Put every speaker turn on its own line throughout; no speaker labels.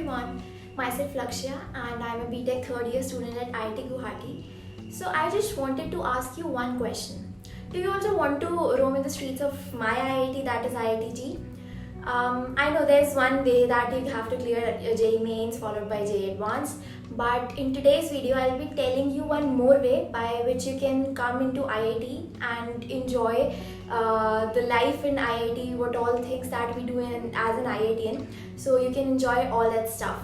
everyone, myself Lakshya and I'm a BTech third year student at IIT Guwahati. So I just wanted to ask you one question. Do you also want to roam in the streets of my IIT, that is IITG? I know there's one way that you have to clear JEE Mains followed by JEE Advanced, but in today's video I'll be telling you one more way by which you can come into IIT and enjoy the life in IIT, what all things that we do as an IITian, so you can enjoy all that stuff.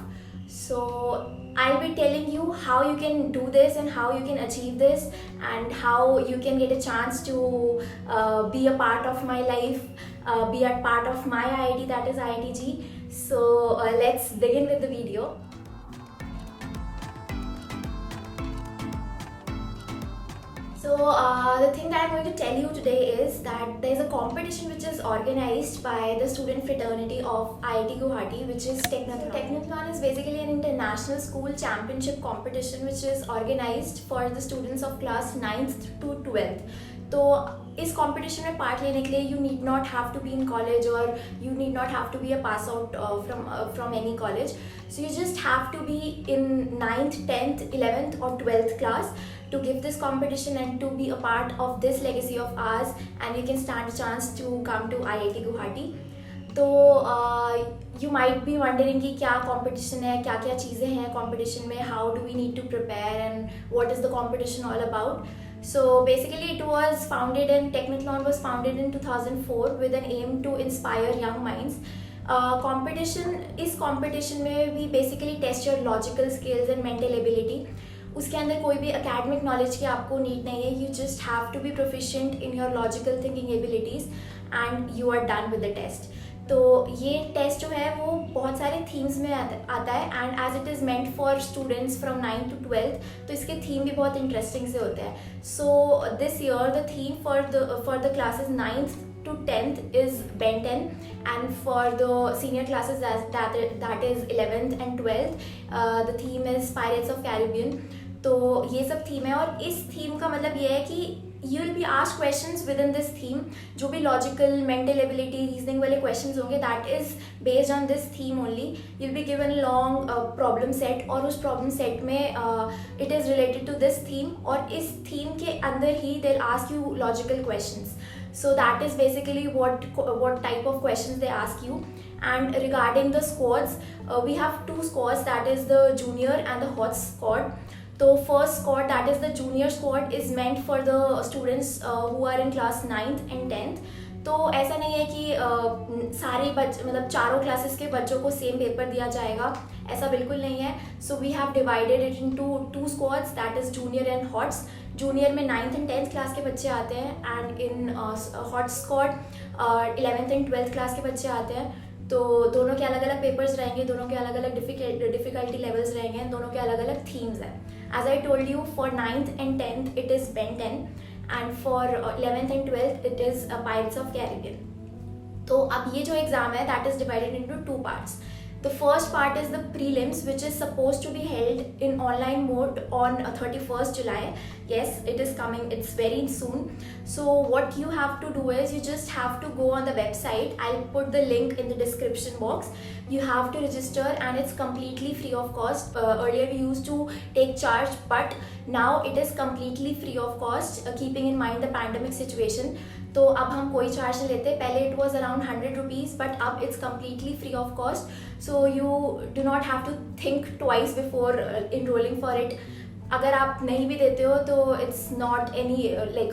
So I'll be telling you how you can do this and how you can achieve this and how you can get a chance to be a part of my life, be a part of my IIT, that is IITG. So let's begin with the video. So the thing that I'm going to tell you today is that there is a competition which is organized by the student fraternity of IIT Guwahati, which is Technathlon. Technathlon is basically an international school championship competition which is organized for the students of class 9th to 12th. तो इस competition में part लेने के लिए you need not have to be in college और you need not have to be a pass out from any college. So you just have to be in 9th, 10th, 11th or 12th class to give this competition and to be a part of this legacy of ours, and you can stand a chance to come to IIT Guwahati. तो you might be wondering कि क्या competition है, क्या क्या चीज़ें हैं competition में, how do we need to prepare and what is the competition all about. So basically it was founded and Technathlon was founded in 2004 with an aim to inspire young minds. इस competition में we basically test your logical skills and mental ability. उसके अंदर कोई भी academic knowledge की आपको need नहीं है. You just have to be proficient in your logical thinking abilities and you are done with the test. तो ये टेस्ट जो है वो बहुत सारे थीम्स में आता है and as it is meant for students from 9th to 12th, तो इसके थीम भी बहुत इंटरेस्टिंग से होते हैं. So this year the theme for the classes 9th to 10th is Ben 10, and for the senior classes that is 11th and 12th, the theme is Pirates of Caribbean. तो ये सब theme है और इस theme का मतलब ये है कि you will be asked questions within this theme. जो भी logical, mental ability, reasoning वाले questions होंगे that is based on this theme only. You'll be given a long problem set और उस problem set में it is related to this theme और इस theme के अंदर ही they'll ask you logical questions. So that is basically what type of questions they ask you. And regarding the squads, we have two squads, that is the junior and the hot squad. तो first squad that is the junior squad is meant for the students who are in class 9th and 10th. तो ऐसा नहीं है कि सारे मतलब चारों classes के बच्चों को सेम पेपर दिया जाएगा, ऐसा बिल्कुल नहीं है. So we have divided it into two squads, that is junior and hots. Junior में 9th and 10th क्लास के बच्चे आते हैं and in hot squad 11th and 12th class के बच्चे आते हैं. तो दोनों के अलग अलग पेपर्स रहेंगे, दोनों के अलग अलग डिफ़िकल्टी लेवल्स रहेंगे, दोनों के अलग अलग थीम्स हैं. As I told you, for 9th and 10th it is Ben 10 and for 11th and 12th it is Pirates of Caribbean. तो अब ये जो एग्ज़ाम है that is divided into two parts. The first part is the prelims, which is supposed to be held in online mode on 31st July. Yes, it is coming, it's very soon. So what you have to do is you just have to go on the website. I'll put the link in the description box. You have to register and it's completely free of cost. Earlier we used to take charge, but now it is completely free of cost, keeping in mind the pandemic situation. तो अब हम कोई charge नहीं लेते. पहले it was around 100 rupees but अब it's completely free of cost. So you do not have to think twice before enrolling for it. अगर आप नहीं भी देते हो तो इट्स नॉट एनी लाइक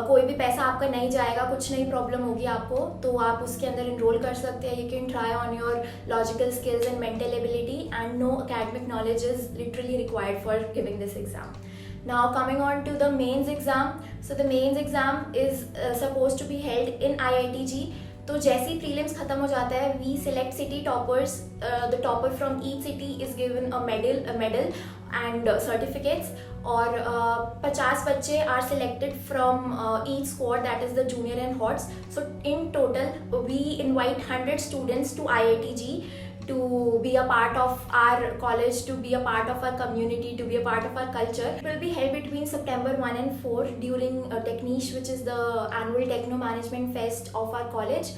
कोई भी पैसा आपका नहीं जाएगा, कुछ नहीं प्रॉब्लम होगी आपको, तो आप उसके अंदर इनरोल कर सकते हैं. You can try on your logical skills and mental ability and no academic knowledge is literally required for giving this exam. Now coming on to the mains exam. So the mains exam is supposed to be held in IITG. तो जैसे ही prelims खत्म हो जाता है we select city toppers. The topper from each city is given a medal and certificates. और 50 बच्चे are selected from each squad, that is the junior and hots. So in total we invite 100 students to IITG to be a part of our college, to be a part of our community, to be a part of our culture. It will be held between September 1 and 4 during Techniche, which is the annual Techno Management Fest of our college.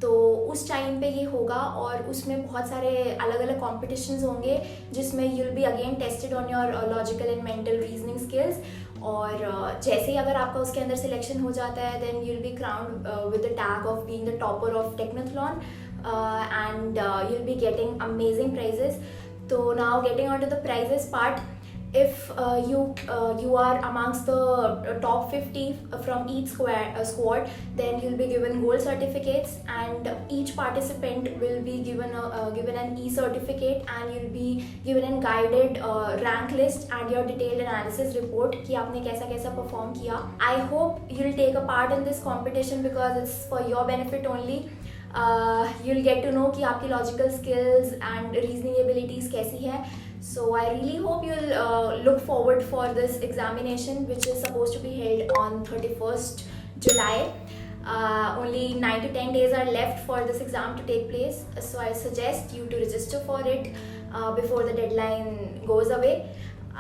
तो उस time पे ये होगा और उसमें बहुत सारे अलग अलग कॉम्पिटिशन्स होंगे जिसमें you will be again tested on your logical and mental reasoning skills. और जैसे ही अगर आपका उसके अंदर सिलेक्शन हो जाता है then you will be crowned with the tag of being the topper of Technothlon and you'll be getting amazing prizes. So now getting on to the prizes part, if you are amongst the top 50 from each squad, then you'll be given gold certificates, and each participant will be given an e-certificate, and you'll be given a guided rank list and your detailed analysis report कि आपने कैसा कैसा perform किया. I hope you'll take a part in this competition because it's for your benefit only. You'll get to know कि आपकी logical skills and reasoning abilities कैसी है. So I really hope you'll look forward for this examination, which is supposed to be held on 31st July. Only 9 to 10 days are left for this exam to take place. So I suggest you to register for it before the deadline goes away.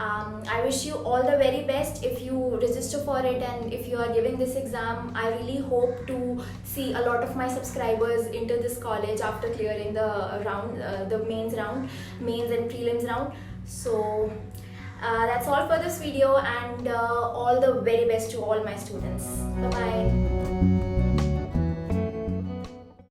I wish you all the very best if you register for it, and if you are giving this exam, I really hope to see a lot of my subscribers into this college after clearing the round, the mains and prelims round. So that's all for this video, and all the very best to all my students. Bye bye.